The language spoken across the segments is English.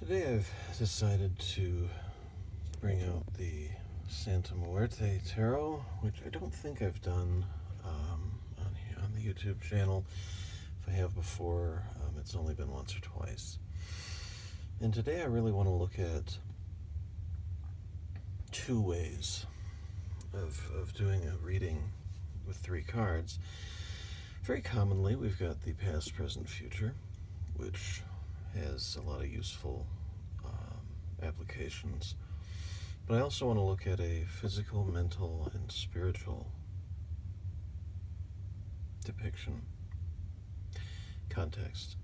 Today I've decided to bring out the Santa Muerte Tarot, which I don't think I've done on the YouTube channel. If I have before, it's only been once or twice. And today I really want to look at two ways of doing a reading with three cards. Very commonly, we've got the past, present, future, which has a lot of useful applications. But I also want to look at a physical, mental, and spiritual depiction context.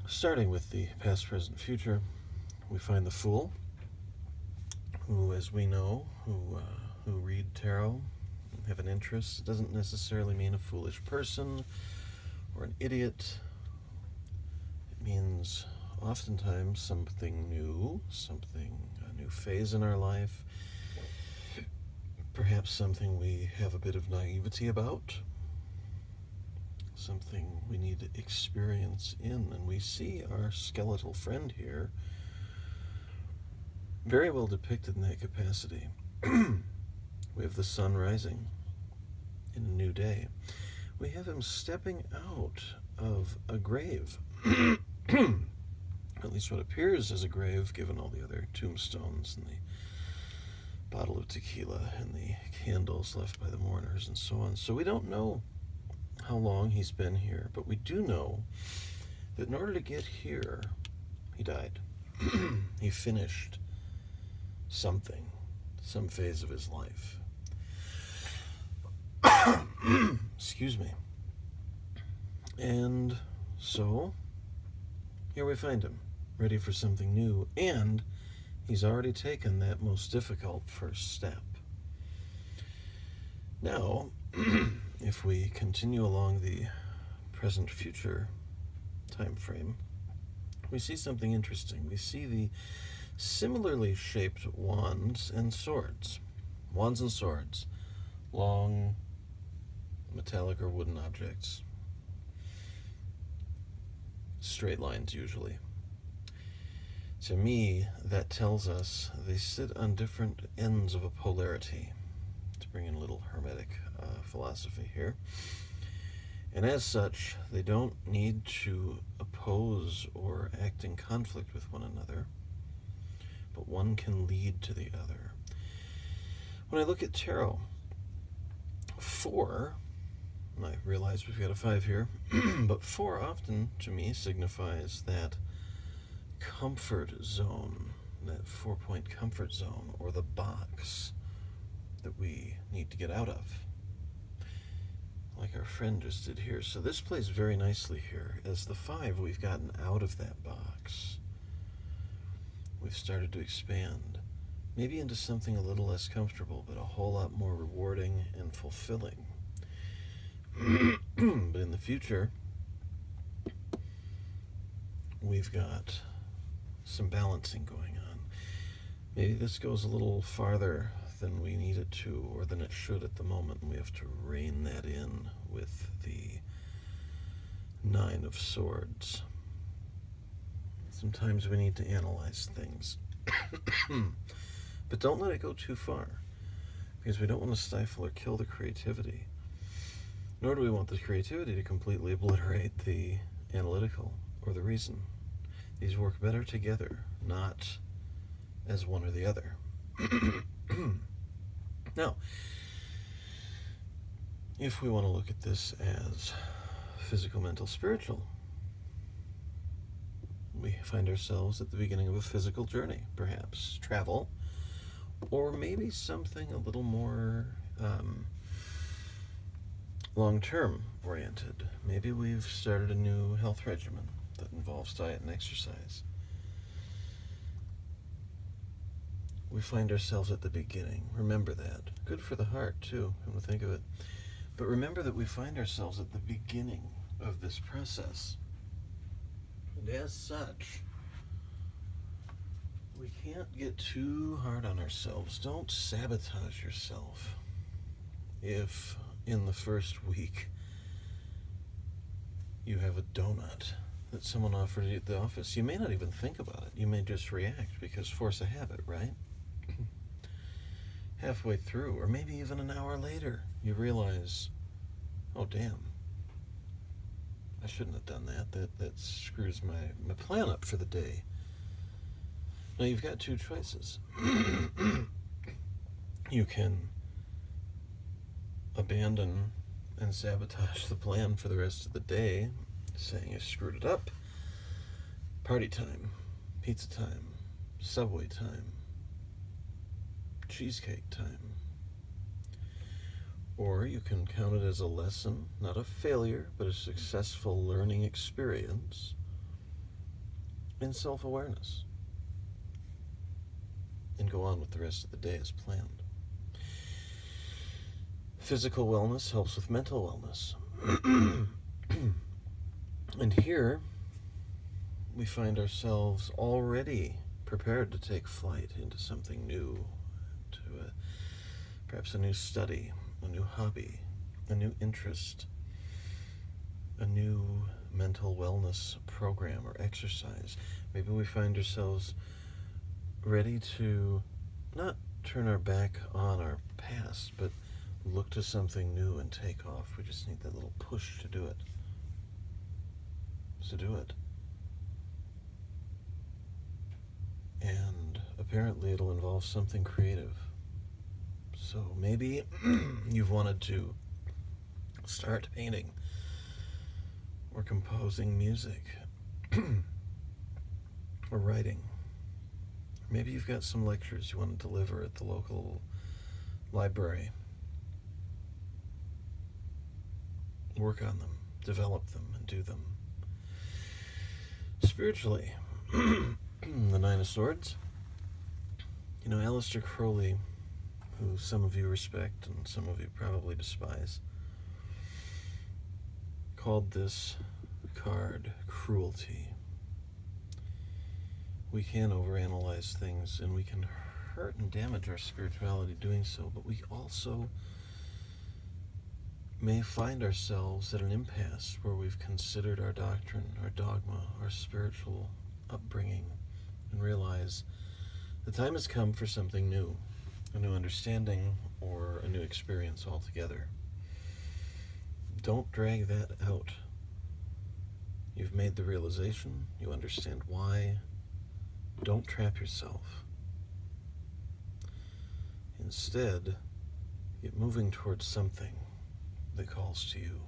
Starting with the past, present, future, we find the Fool, who, as we know, who read tarot, have an interest. It doesn't necessarily mean a foolish person or an idiot. It means oftentimes something new, a new phase in our life, perhaps something we have a bit of naivety about, something we need experience in. And we see our skeletal friend here very well depicted in that capacity. We have the sun rising in a new day. We have him stepping out of a grave. At least what appears as a grave, given all the other tombstones and the bottle of tequila and the candles left by the mourners and so on. So we don't know how long he's been here, but we do know that in order to get here, he died. He finished something, some phase of his life. Excuse me. And so here we find him, ready for something new, and he's already taken that most difficult first step. Now, if we continue along the present-future time frame, we see something interesting. We see the similarly shaped wands and swords. Wands and swords, long metallic or wooden objects, straight lines usually. To me, that tells us they sit on different ends of a polarity, to bring in a little hermetic philosophy here. And as such, they don't need to oppose or act in conflict with one another, but one can lead to the other. When I look at tarot, 4, and I realize we've got a 5 here, but 4 often, to me, signifies that comfort zone, that 4-point comfort zone, or the box that we need to get out of, like our friend just did here. So this plays very nicely here. As the 5, we've gotten out of that box. We've started to expand, maybe into something a little less comfortable, but a whole lot more rewarding and fulfilling. But in the future, we've got some balancing going on. Maybe this goes a little farther than we need it to, or than it should at the moment, and we have to rein that in with the 9 of Swords. Sometimes we need to analyze things. But don't let it go too far, because we don't want to stifle or kill the creativity. Nor do we want the creativity to completely obliterate the analytical or the reason. These work better together, not as one or the other. Now, if we want to look at this as physical, mental, spiritual, we find ourselves at the beginning of a physical journey, perhaps travel, or maybe something a little more long-term oriented. Maybe we've started a new health regimen that involves diet and exercise. We find ourselves at the beginning. Remember that. Good for the heart, too, come to think of it. But remember that we find ourselves at the beginning of this process. And as such, we can't get too hard on ourselves. Don't sabotage yourself. If in the first week you have a donut that someone offered you at the office, you may not even think about it. You may just react because force of habit, right? Halfway through, or maybe even an hour later, you realize, oh damn, I shouldn't have done that. That screws my plan up for the day. Now you've got two choices. You can abandon and sabotage the plan for the rest of the day, saying I screwed it up. Party time, pizza time, Subway time, cheesecake time. Or you can count it as a lesson, not a failure, but a successful learning experience in self-awareness, and go on with the rest of the day as planned. Physical wellness helps with mental wellness. And here we find ourselves already prepared to take flight into something new, to perhaps a new study, a new hobby, a new interest, a new mental wellness program or exercise. Maybe we find ourselves ready to not turn our back on our past, but look to something new and take off. We just need that little push to do it. So do it. And apparently it'll involve something creative. So maybe you've wanted to start painting or composing music or writing. Maybe you've got some lectures you want to deliver at the local library. Work on them, develop them, and do them. Spiritually, the Nine of Swords. You know, Aleister Crowley, who some of you respect and some of you probably despise, called this card cruelty. We can overanalyze things and we can hurt and damage our spirituality doing so, but we also may find ourselves at an impasse where we've considered our doctrine, our dogma, our spiritual upbringing, and realize the time has come for something new, a new understanding or a new experience altogether. Don't drag that out. You've made the realization, you understand why. Don't trap yourself. Instead, get moving towards something that calls to you.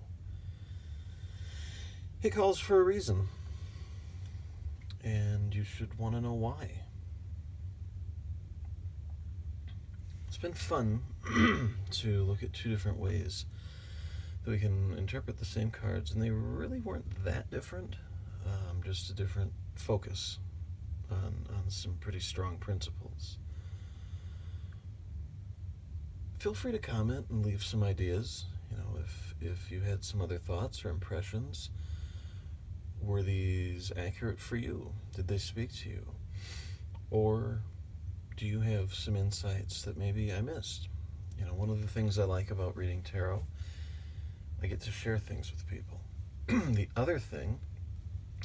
It calls for a reason, and you should want to know why. It's been fun to look at two different ways that we can interpret the same cards, and they really weren't that different, just a different focus on some pretty strong principles. Feel free to comment and leave some ideas. You know, if you had some other thoughts or impressions, were these accurate for you? Did they speak to you? Or do you have some insights that maybe I missed? You know, one of the things I like about reading tarot, I get to share things with people. The other thing,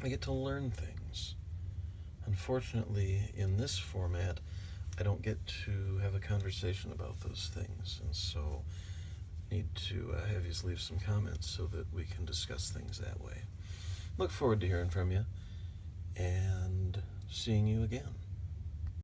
I get to learn things. Unfortunately, in this format, I don't get to have a conversation about those things, and so need to have you leave some comments so that we can discuss things that way. Look forward to hearing from you and seeing you again.